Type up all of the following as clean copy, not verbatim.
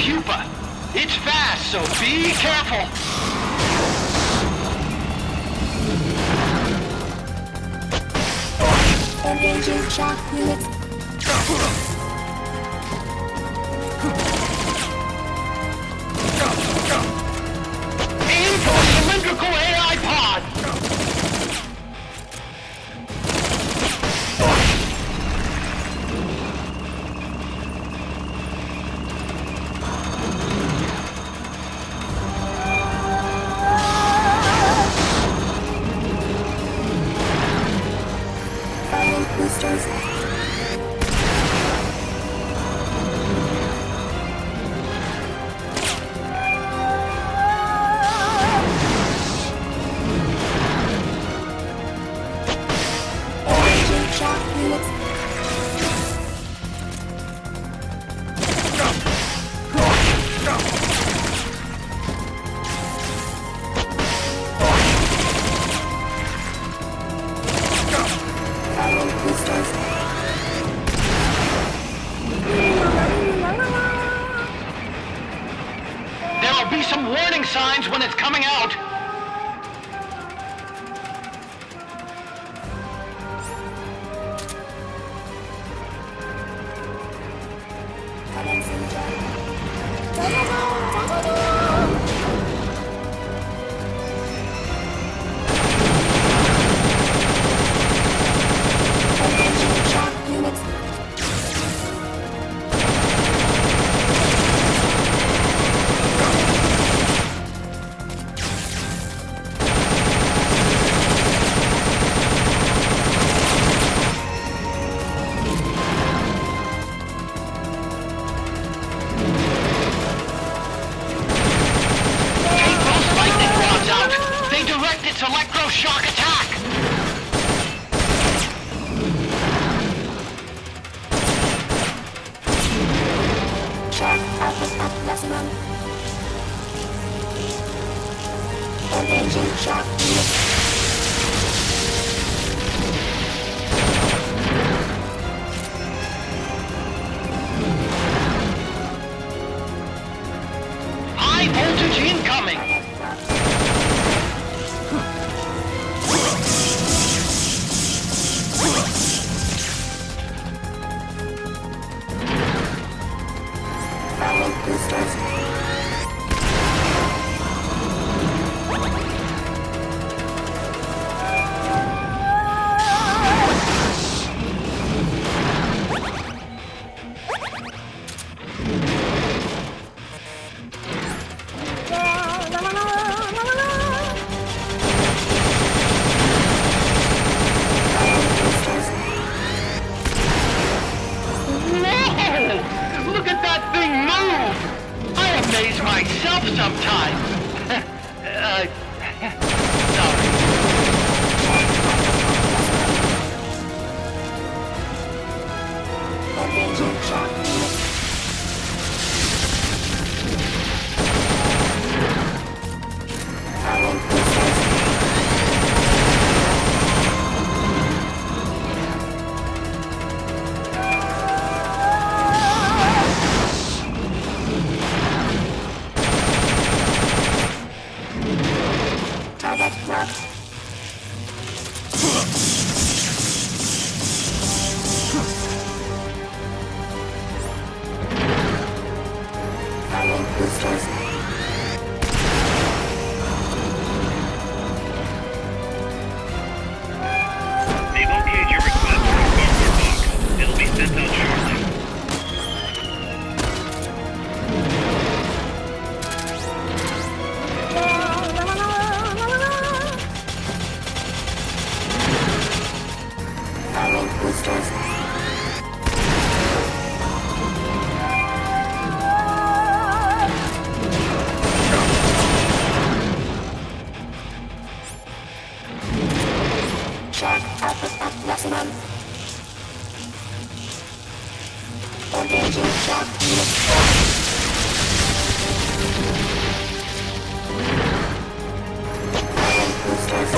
pupa. It's fast, so be careful. Engaging shock units. Aim for a cylindrical AI pod. Firing boosters. Engaging shock units. Firing boosters. There'll be some warning signs when it's coming out. Commencing jump. Engaging shock units. Take those lightning rods out. They direct its electroshock attack. Shock output at maximum. Engaging shock units. High voltage incoming. Firing boosters. Firing boosters. Whoa! Look at that thing move! I amaze myself sometimes. Sorry. Engaging shock units. Firing boosters. Target marked. Firing boosters. They've okayed your request for a firmware box. It'll be sent out shortly. Firing boosters. Shock output at maximum. Engaging shock units. Firing boosters.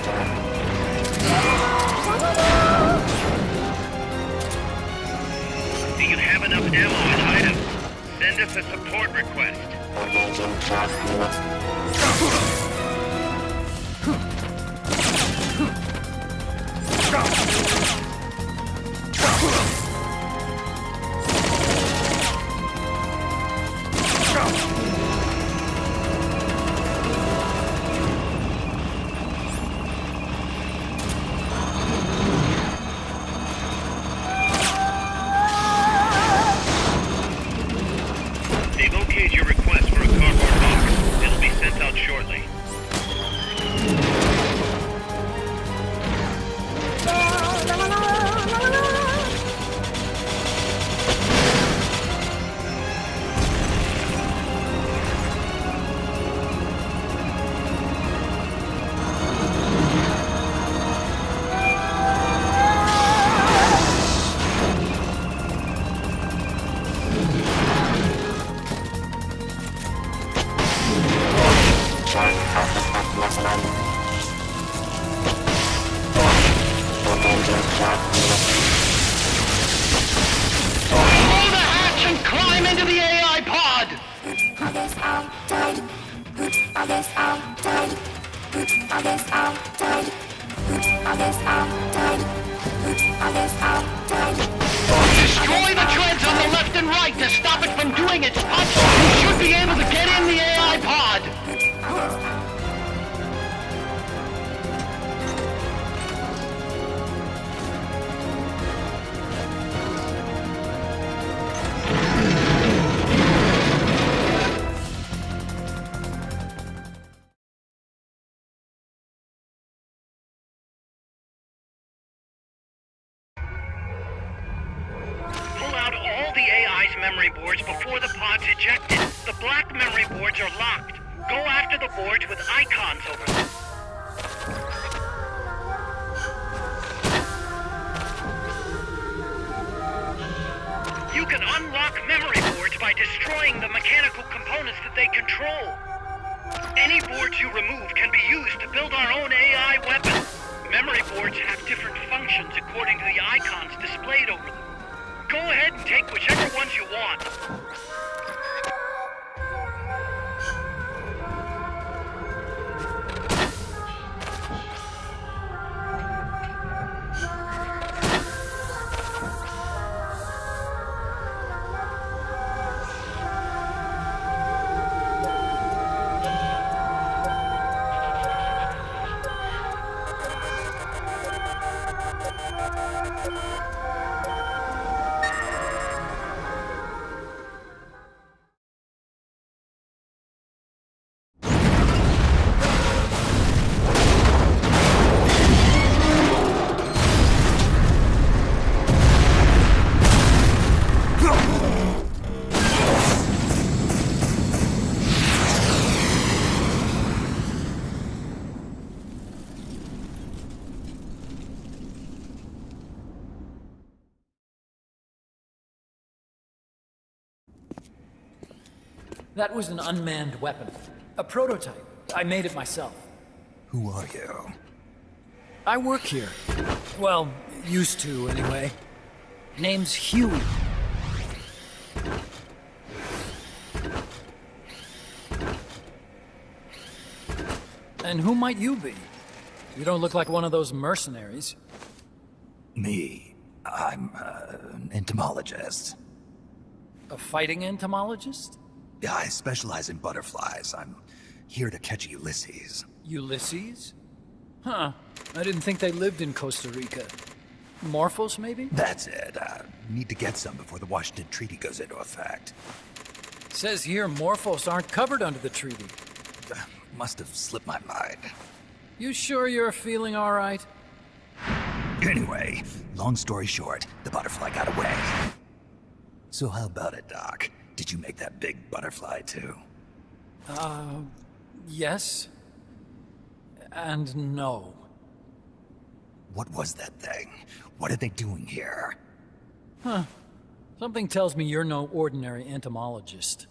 Do you have enough ammo and items? Send us a support request. Engaging drug unit. They've okayed your request for a cardboard box. It'll be sent out shortly. Check artifact maximum. Engaging drug unit. Pull the hatch and climb into the AI pod! Others are died. Others are died. Others are died. Others are died. Others are died. Destroy the treads on the left and right to stop it from doing its punch! You should be able to get in the AI pod! Pull out all the AI's memory boards before the pod's ejected. The black memory boards are locked. Go after the boards with icons over them. You can unlock memory boards by destroying the mechanical components that they control. Any boards you remove can be used to build our own AI weapon. Memory boards have different functions according to the icons displayed over them. Go ahead and take whichever ones you want. That was an unmanned weapon. A prototype. I made it myself. Who are you? I work here. Well, used to, anyway. Name's Huey. And who might you be? You don't look like one of those mercenaries. Me. I'm an entomologist. A fighting entomologist? Yeah, I specialize in butterflies. I'm here to catch Ulysses. Ulysses? Huh. I didn't think they lived in Costa Rica. Morphos, maybe? That's it. Need to get some before the Washington Treaty goes into effect. Says here Morphos aren't covered under the treaty. Must have slipped my mind. You sure you're feeling all right? Anyway, long story short, the butterfly got away. So how about it, Doc? Did you make that big butterfly too? Yes. And no. What was that thing? What are they doing here? Something tells me you're no ordinary entomologist.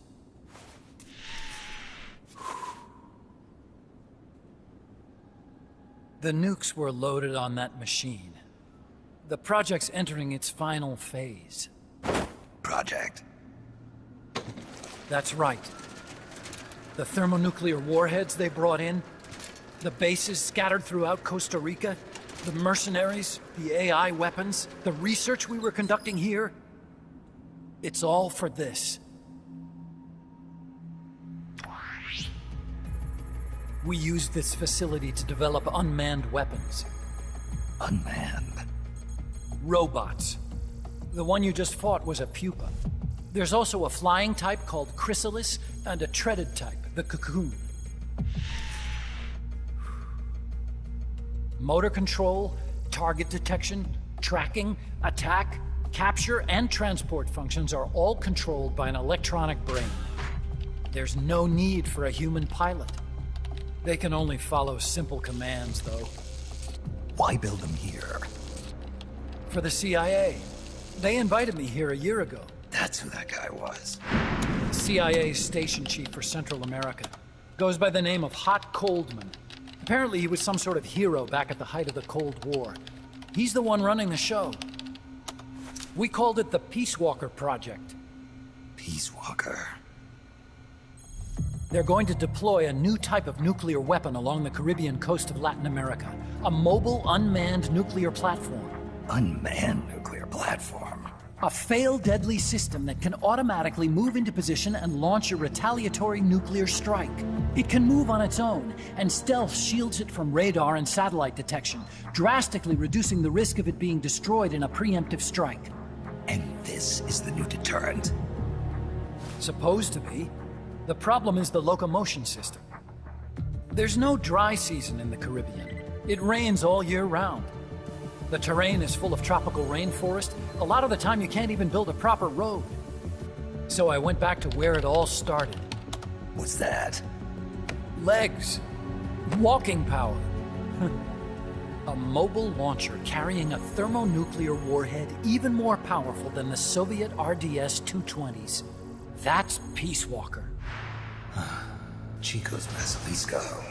The nukes were loaded on that machine. The project's entering its final phase. Project? That's right. The thermonuclear warheads they brought in, the bases scattered throughout Costa Rica, the mercenaries, the AI weapons, the research we were conducting here. It's all for this. We used this facility to develop unmanned weapons. Unmanned? Robots. The one you just fought was a pupa. There's also a flying type called Chrysalis and a treaded type, the Cocoon. Motor control, target detection, tracking, attack, capture, and transport functions are all controlled by an electronic brain. There's no need for a human pilot. They can only follow simple commands, though. Why build them here? For the CIA. They invited me here a year ago. That's who that guy was. CIA's station chief for Central America. Goes by the name of Hot Coldman. Apparently he was some sort of hero back at the height of the Cold War. He's the one running the show. We called it the Peace Walker Project. Peace Walker. They're going to deploy a new type of nuclear weapon along the Caribbean coast of Latin America. A mobile, unmanned nuclear platform. Unmanned nuclear platform? A fail-deadly system that can automatically move into position and launch a retaliatory nuclear strike. It can move on its own, and stealth shields it from radar and satellite detection, drastically reducing the risk of it being destroyed in a preemptive strike. And this is the new deterrent? Supposed to be. The problem is the locomotion system. There's no dry season in the Caribbean. It rains all year round. The terrain is full of tropical rainforest. A lot of the time you can't even build a proper road. So I went back to where it all started. What's that? Legs. Walking power. A mobile launcher carrying a thermonuclear warhead even more powerful than the Soviet RDS-220s. That's Peace Walker. Chico's Basilisco.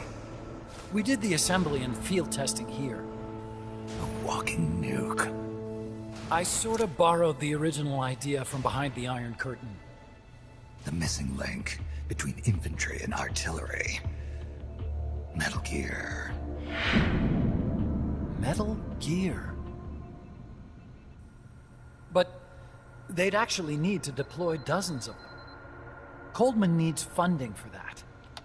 We did the assembly and field testing here. A walking nuke. I sort of borrowed the original idea from behind the Iron Curtain. The missing link between infantry and artillery. Metal Gear. Metal Gear. But they'd actually need to deploy dozens of them. Coldman needs funding for that.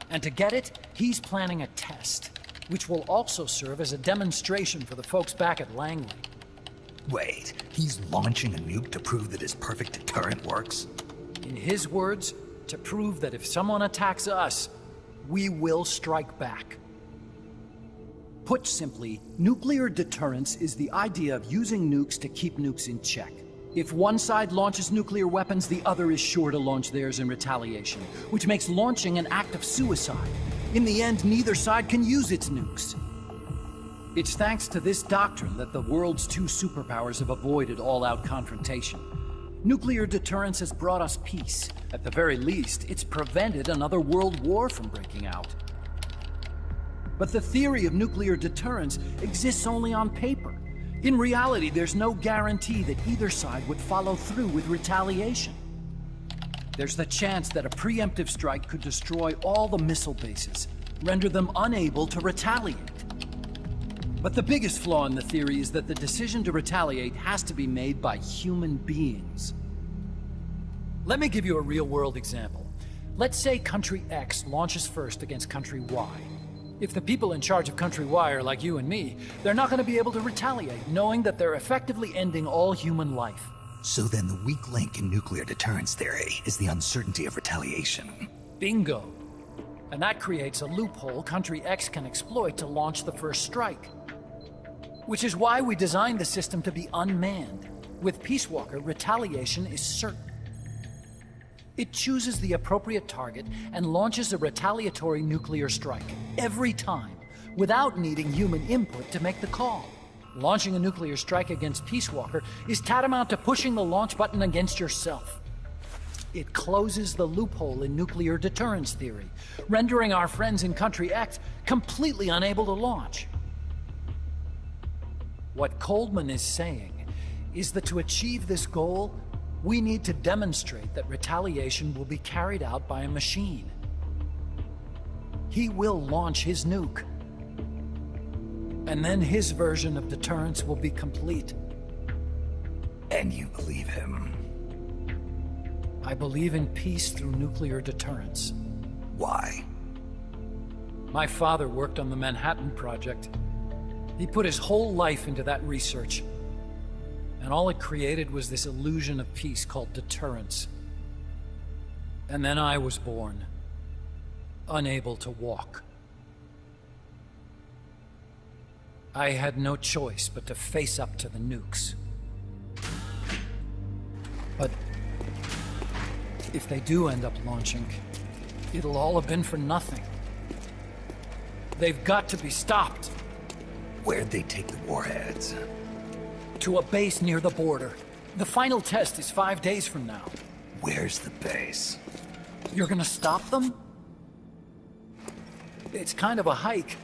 And to get it, he's planning a test, which will also serve as a demonstration for the folks back at Langley. Wait, he's launching a nuke to prove that his perfect deterrent works? In his words, to prove that if someone attacks us, we will strike back. Put simply, nuclear deterrence is the idea of using nukes to keep nukes in check. If one side launches nuclear weapons, the other is sure to launch theirs in retaliation, which makes launching an act of suicide. In the end, neither side can use its nukes. It's thanks to this doctrine that the world's two superpowers have avoided all-out confrontation. Nuclear deterrence has brought us peace. At the very least, it's prevented another world war from breaking out. But the theory of nuclear deterrence exists only on paper. In reality, there's no guarantee that either side would follow through with retaliation. There's the chance that a preemptive strike could destroy all the missile bases, render them unable to retaliate. But the biggest flaw in the theory is that the decision to retaliate has to be made by human beings. Let me give you a real-world example. Let's say Country X launches first against Country Y. If the people in charge of Country Y are like you and me, they're not going to be able to retaliate, knowing that they're effectively ending all human life. So then the weak link in nuclear deterrence theory is the uncertainty of retaliation. Bingo. And that creates a loophole Country X can exploit to launch the first strike. Which is why we designed the system to be unmanned. With Peace Walker, retaliation is certain. It chooses the appropriate target and launches a retaliatory nuclear strike, every time, without needing human input to make the call. Launching a nuclear strike against Peace Walker is tantamount to pushing the launch button against yourself. It closes the loophole in nuclear deterrence theory, rendering our friends in Country X completely unable to launch. What Coleman is saying is that to achieve this goal, we need to demonstrate that retaliation will be carried out by a machine. He will launch his nuke. And then his version of deterrence will be complete. And you believe him? I believe in peace through nuclear deterrence. Why? My father worked on the Manhattan Project. He put his whole life into that research. And all it created was this illusion of peace called deterrence. And then I was born, unable to walk. I had no choice but to face up to the nukes. But if they do end up launching, it'll all have been for nothing. They've got to be stopped. Where'd they take the warheads? To a base near the border. The final test is 5 days from now. Where's the base? You're gonna stop them? It's kind of a hike.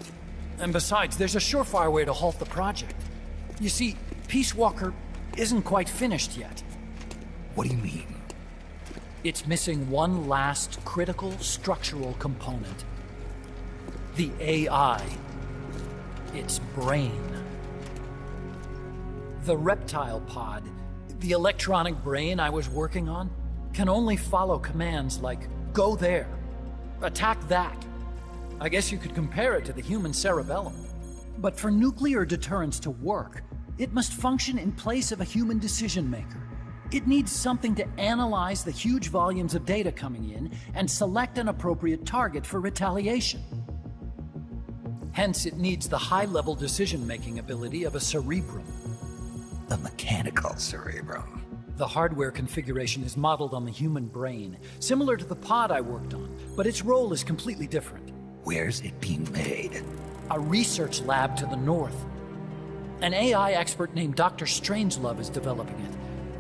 And besides, there's a surefire way to halt the project. You see, Peace Walker isn't quite finished yet. What do you mean? It's missing one last critical structural component. The AI. Its brain. The reptile pod, the electronic brain I was working on, can only follow commands like, go there, attack that. I guess you could compare it to the human cerebellum. But for nuclear deterrence to work, it must function in place of a human decision maker. It needs something to analyze the huge volumes of data coming in and select an appropriate target for retaliation. Hence, it needs the high-level decision-making ability of a cerebrum. A mechanical cerebrum. The hardware configuration is modeled on the human brain, similar to the pod I worked on, but its role is completely different. Where's it being made? A research lab to the north. An AI expert named Dr. Strangelove is developing it.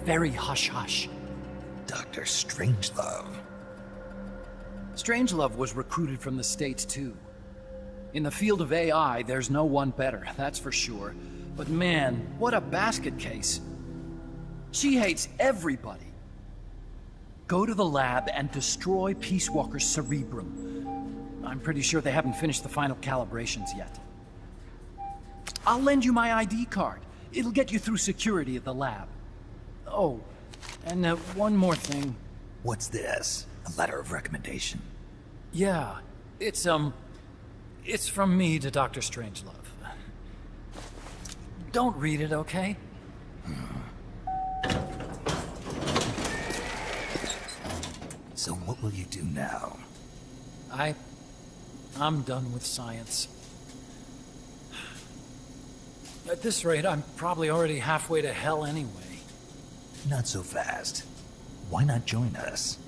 Very hush-hush. Dr. Strangelove. Strangelove was recruited from the States, too. In the field of AI, there's no one better, that's for sure. But man, what a basket case. She hates everybody. Go to the lab and destroy Peace Walker's cerebrum. I'm pretty sure they haven't finished the final calibrations yet. I'll lend you my ID card. It'll get you through security at the lab. Oh, and one more thing. What's this? A letter of recommendation? Yeah, it's from me to Dr. Strangelove. Don't read it, okay? So what will you do now? I'm done with science. At this rate, I'm probably already halfway to hell anyway. Not so fast. Why not join us?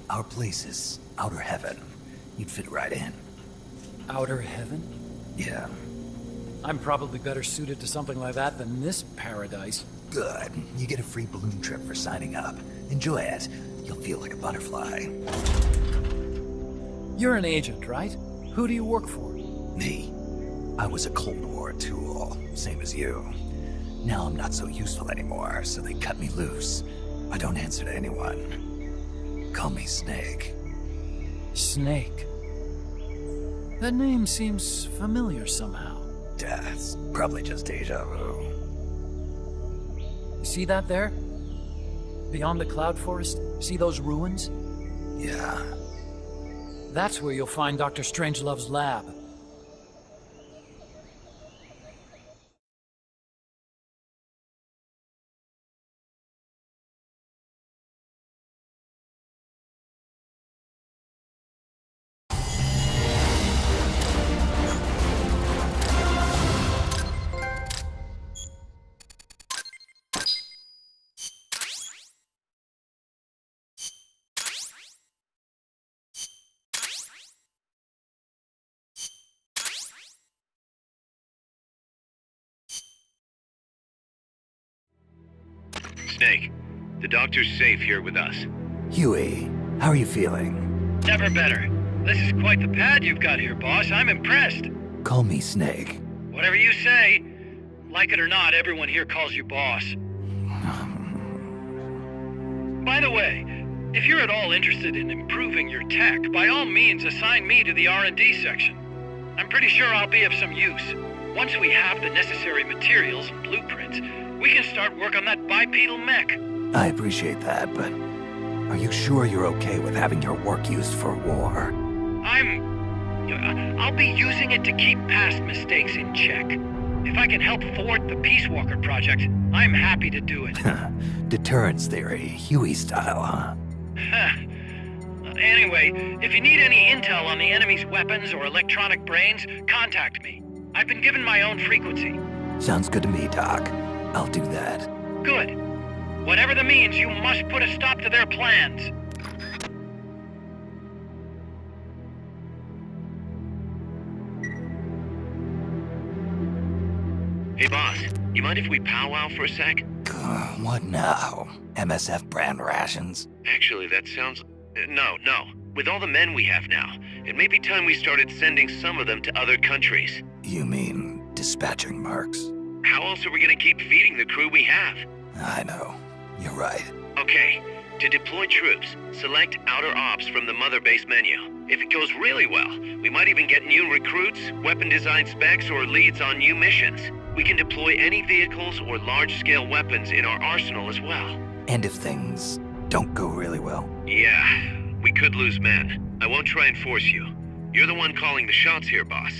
Our place is outer heaven. You'd fit right in. Outer heaven? Yeah. I'm probably better suited to something like that than this paradise. Good. You get a free balloon trip for signing up. Enjoy it. You'll feel like a butterfly. You're an agent, right? Who do you work for? Me? I was a Cold War tool, same as you. Now I'm not so useful anymore, so they cut me loose. I don't answer to anyone. Call me Snake. Snake? That name seems familiar somehow. Death. Probably just deja vu. See that there? Beyond the cloud forest? See those ruins? Yeah. That's where you'll find Dr. Strangelove's lab. Snake, the doctor's safe here with us. Huey, how are you feeling? Never better. This is quite the pad you've got here, boss. I'm impressed. Call me Snake. Whatever you say. Like it or not, everyone here calls you boss. By the way, if you're at all interested in improving your tech, by all means assign me to the R&D section. I'm pretty sure I'll be of some use. Once we have the necessary materials and blueprints, we can start work on that bipedal mech. I appreciate that, but are you sure you're okay with having your work used for war? I'll be using it to keep past mistakes in check. If I can help thwart the Peace Walker project, I'm happy to do it. Deterrence theory, Huey style, huh? Anyway, if you need any intel on the enemy's weapons or electronic brains, contact me. I've been given my own frequency. Sounds good to me, Doc. I'll do that. Good. Whatever the means, you must put a stop to their plans. Hey boss, you mind if we powwow for a sec? What now? MSF brand rations? Actually, that sounds... No. With all the men we have now, it may be time we started sending some of them to other countries. You mean dispatching marks? How else are we gonna keep feeding the crew we have? I know. You're right. Okay, to deploy troops, select Outer Ops from the Mother Base menu. If it goes really well, we might even get new recruits, weapon design specs, or leads on new missions. We can deploy any vehicles or large-scale weapons in our arsenal as well. And if things don't go really well? Yeah, we could lose men. I won't try and force you. You're the one calling the shots here, boss.